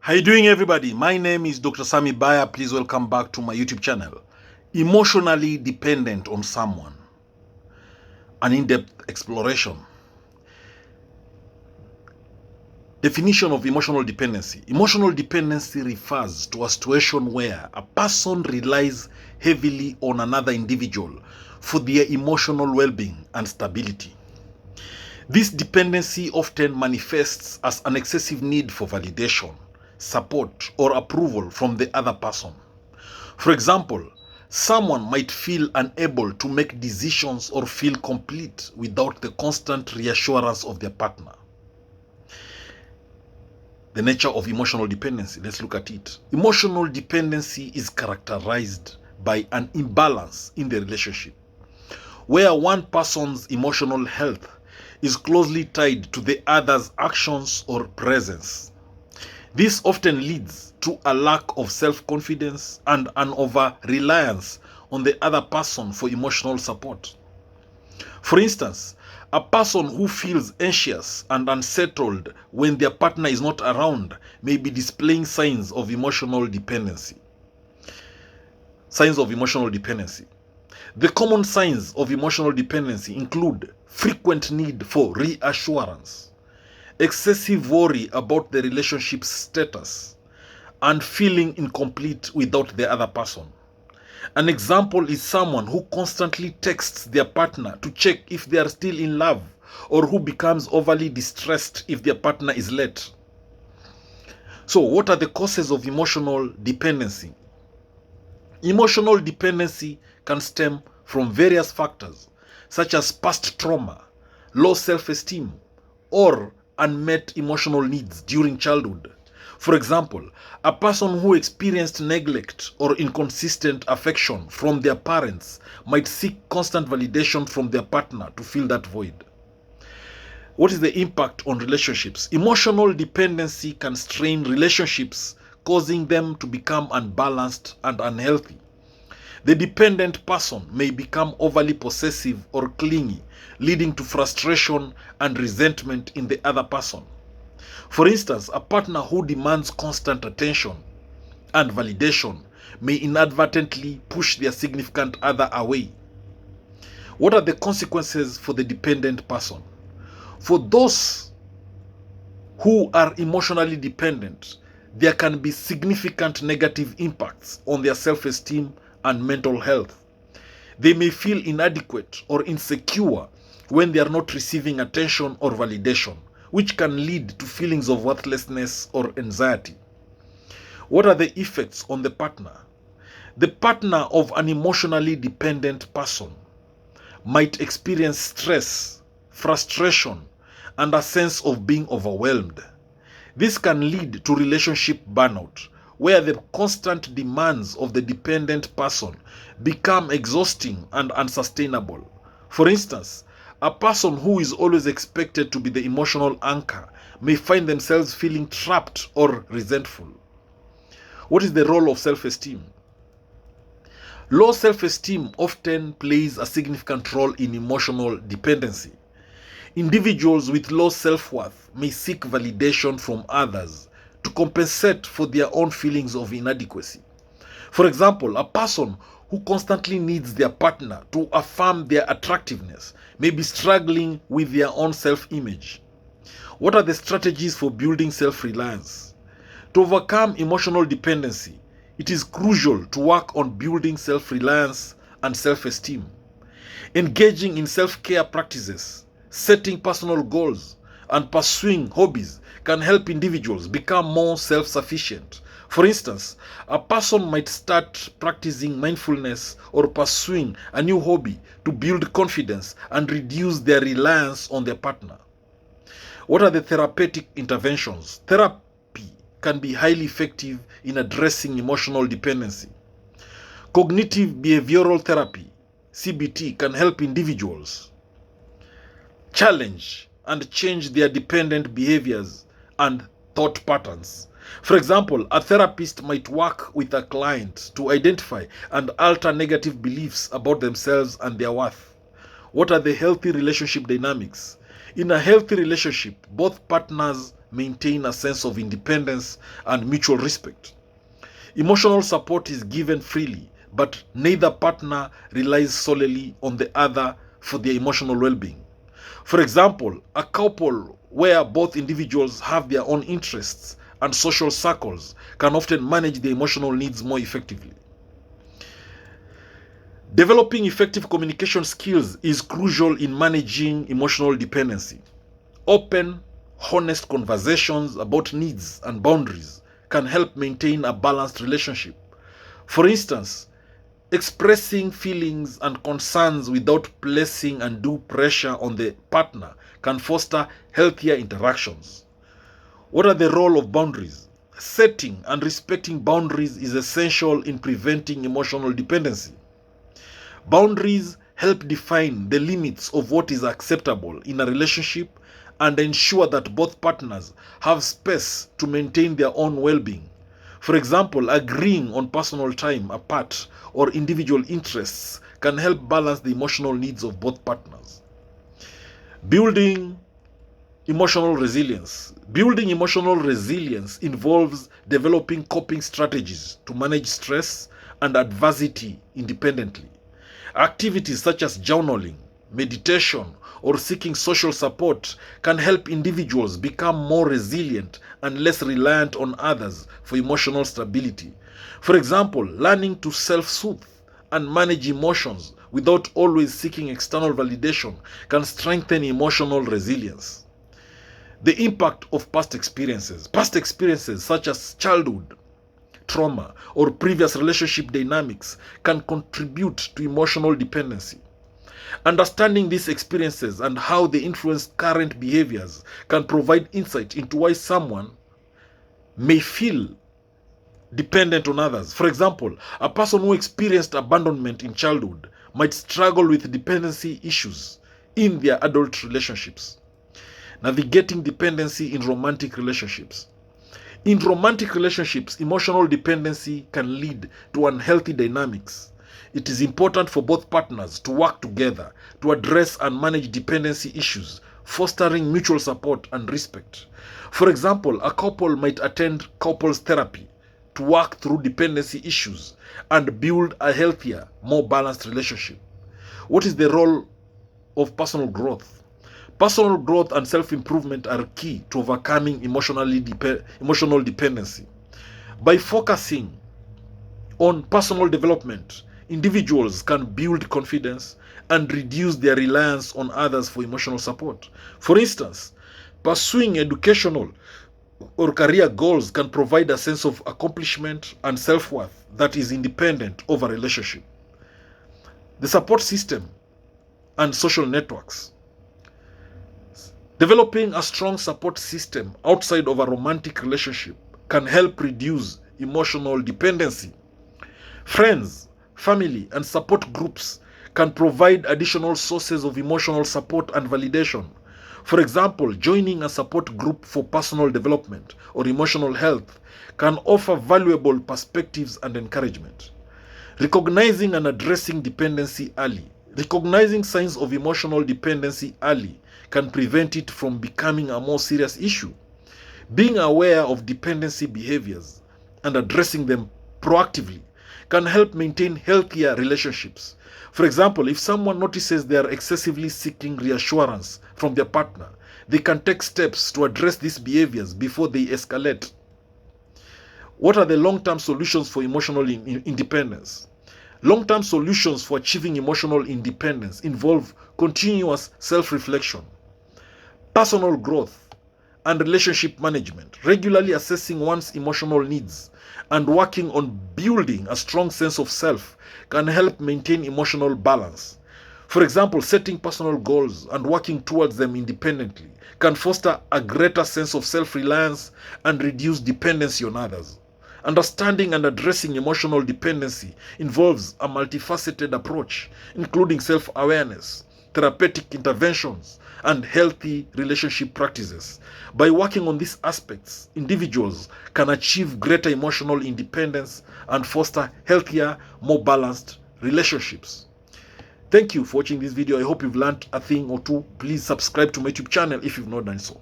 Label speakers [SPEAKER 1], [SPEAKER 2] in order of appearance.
[SPEAKER 1] How you doing, everybody? My name is Dr. Sammy BAYA. Please welcome back to my YouTube channel. Emotionally dependent on someone. An in-depth exploration. Definition of emotional dependency. Emotional dependency refers to a situation where a person relies heavily on another individual for their emotional well-being and stability. This dependency often manifests as an excessive need for validation, support, or approval from the other person. For example, someone might feel unable to make decisions or feel complete without the constant reassurance of their partner. The nature of emotional dependency, let's look at it. Emotional dependency is characterized by an imbalance in the relationship, where one person's emotional health is closely tied to the other's actions or presence. This often leads to a lack of self-confidence and an over-reliance on the other person for emotional support. For instance, a person who feels anxious and unsettled when their partner is not around may be displaying signs of emotional dependency. Signs of emotional dependency. The common signs of emotional dependency include frequent need for reassurance, excessive worry about the relationship's status, and feeling incomplete without the other person. An example is someone who constantly texts their partner to check if they are still in love, or who becomes overly distressed if their partner is late. So, what are the causes of emotional dependency? Emotional dependency can stem from various factors, such as past trauma, low self-esteem, or unmet emotional needs during childhood. For example, a person who experienced neglect or inconsistent affection from their parents might seek constant validation from their partner to fill that void. What is the impact on relationships? Emotional dependency can strain relationships, causing them to become unbalanced and unhealthy. The dependent person may become overly possessive or clingy, leading to frustration and resentment in the other person. For instance, a partner who demands constant attention and validation may inadvertently push their significant other away. What are the consequences for the dependent person? For those who are emotionally dependent, there can be significant negative impacts on their self-esteem and mental health. They may feel inadequate or insecure when they are not receiving attention or validation, which can lead to feelings of worthlessness or anxiety. What are the effects on the partner? The partner of an emotionally dependent person might experience stress, frustration, and a sense of being overwhelmed. This can lead to relationship burnout, where the constant demands of the dependent person become exhausting and unsustainable. For instance, a person who is always expected to be the emotional anchor may find themselves feeling trapped or resentful. What is the role of self-esteem? Low self-esteem often plays a significant role in emotional dependency. Individuals with low self-worth may seek validation from others to compensate for their own feelings of inadequacy. For example, a person who constantly needs their partner to affirm their attractiveness may be struggling with their own self-image. What are the strategies for building self-reliance? To overcome emotional dependency, it is crucial to work on building self-reliance and self-esteem. Engaging in self-care practices, setting personal goals, and pursuing hobbies can help individuals become more self-sufficient. For instance, a person might start practicing mindfulness or pursuing a new hobby to build confidence and reduce their reliance on their partner. What are the therapeutic interventions? Therapy can be highly effective in addressing emotional dependency. Cognitive behavioral therapy, CBT, can help individuals challenge and change their dependent behaviors and thought patterns. For example, a therapist might work with a client to identify and alter negative beliefs about themselves and their worth. What are the healthy relationship dynamics? In a healthy relationship, both partners maintain a sense of independence and mutual respect. Emotional support is given freely, but neither partner relies solely on the other for their emotional well-being. For example, a couple where both individuals have their own interests and social circles can often manage their emotional needs more effectively. Developing effective communication skills is crucial in managing emotional dependency. Open, honest conversations about needs and boundaries can help maintain a balanced relationship. For instance, expressing feelings and concerns without placing undue pressure on the partner can foster healthier interactions. What are the role of boundaries? Setting and respecting boundaries is essential in preventing emotional dependency. Boundaries help define the limits of what is acceptable in a relationship and ensure that both partners have space to maintain their own well-being. For example, agreeing on personal time apart or individual interests can help balance the emotional needs of both partners. Building emotional resilience. Building emotional resilience involves developing coping strategies to manage stress and adversity independently. Activities such as journaling, meditation, or seeking social support can help individuals become more resilient and less reliant on others for emotional stability. For example, learning to self-soothe and manage emotions without always seeking external validation can strengthen emotional resilience. The impact of past experiences. Past experiences such as childhood trauma or previous relationship dynamics can contribute to emotional dependency. Understanding these experiences and how they influence current behaviors can provide insight into why someone may feel dependent on others. For example, a person who experienced abandonment in childhood might struggle with dependency issues in their adult relationships. Navigating dependency in romantic relationships. In romantic relationships, emotional dependency can lead to unhealthy dynamics. It is important for both partners to work together to address and manage dependency issues, fostering mutual support and respect. For example, a couple might attend couples therapy to work through dependency issues and build a healthier, more balanced relationship. What is the role of personal growth? Personal growth and self-improvement are key to overcoming emotional dependency. By focusing on personal development, individuals can build confidence and reduce their reliance on others for emotional support. For instance, pursuing educational or career goals can provide a sense of accomplishment and self-worth that is independent of a relationship. The support system and social networks. Developing a strong support system outside of a romantic relationship can help reduce emotional dependency. Friends, family, and support groups can provide additional sources of emotional support and validation. For example, joining a support group for personal development or emotional health can offer valuable perspectives and encouragement. Recognizing and addressing dependency early. Recognizing signs of emotional dependency early can prevent it from becoming a more serious issue. Being aware of dependency behaviors and addressing them proactively can help maintain healthier relationships. For example, if someone notices they are excessively seeking reassurance from their partner, they can take steps to address these behaviors before they escalate. What are the long-term solutions for emotional independence? Long-term solutions for achieving emotional independence involve continuous self-reflection, personal growth, and relationship management. Regularly assessing one's emotional needs and working on building a strong sense of self can help maintain emotional balance. For example, setting personal goals and working towards them independently can foster a greater sense of self-reliance and reduce dependency on others. Understanding and addressing emotional dependency involves a multifaceted approach, including self-awareness, therapeutic interventions, and healthy relationship practices. By working on these aspects, individuals can achieve greater emotional independence and foster healthier, more balanced relationships. Thank you for watching this video. I hope you've learned a thing or two. Please subscribe to my YouTube channel if you've not done so.